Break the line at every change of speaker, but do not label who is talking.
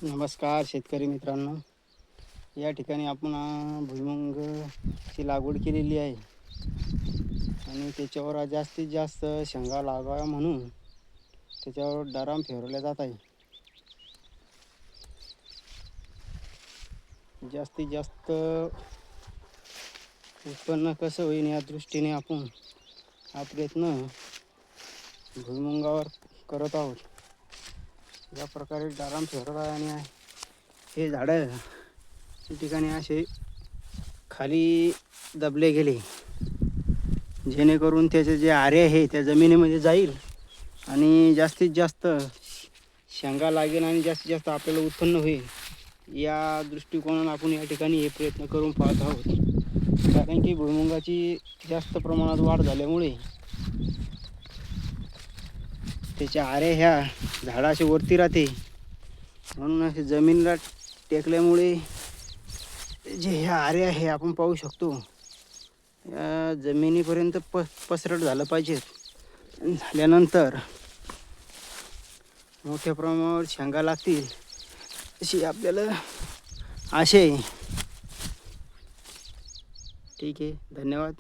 नमस्कार शेतकरी मित्रांनो. या ठिकाणी आपण भुईमुंगची लागवड केलेली आहे आणि त्याच्यावर जास्तीत जास्त शेंगा लागाव्या म्हणून त्याच्यावर डाराम फेरवल्या जात आहे. जास्तीत जास्त उत्पन्न कसं होईल या दृष्टीने आपण हा प्रयत्न भुईमुंगावर करत आहोत. या प्रकारे डाराम फेरवला आणि हे झाडं या ठिकाणी असे खाली दबले गेले, जेणेकरून त्याचे जे आरे आहे त्या जमिनीमध्ये जाईल आणि जास्तीत जास्त शेंगा लागेल आणि जास्तीत जास्त आपल्याला उत्पन्न होईल. या दृष्टिकोनाने आपण या ठिकाणी हे प्रयत्न करून पाहत आहोत. कारण की भुईमुगाची जास्त प्रमाणात वाढ झाल्यामुळे त्याच्या आरे ह्या झाडाशी वरती राहते, म्हणून असे जमिनीला टेकल्यामुळे जे हे आरे आहे आपण पाहू शकतो या जमिनीपर्यंत पसरट झालं पाहिजे. झाल्यानंतर मोठ्या प्रमाणावर शेंगा लागतील अशी आपल्याला आशा आहे. ठीक आहे, धन्यवाद.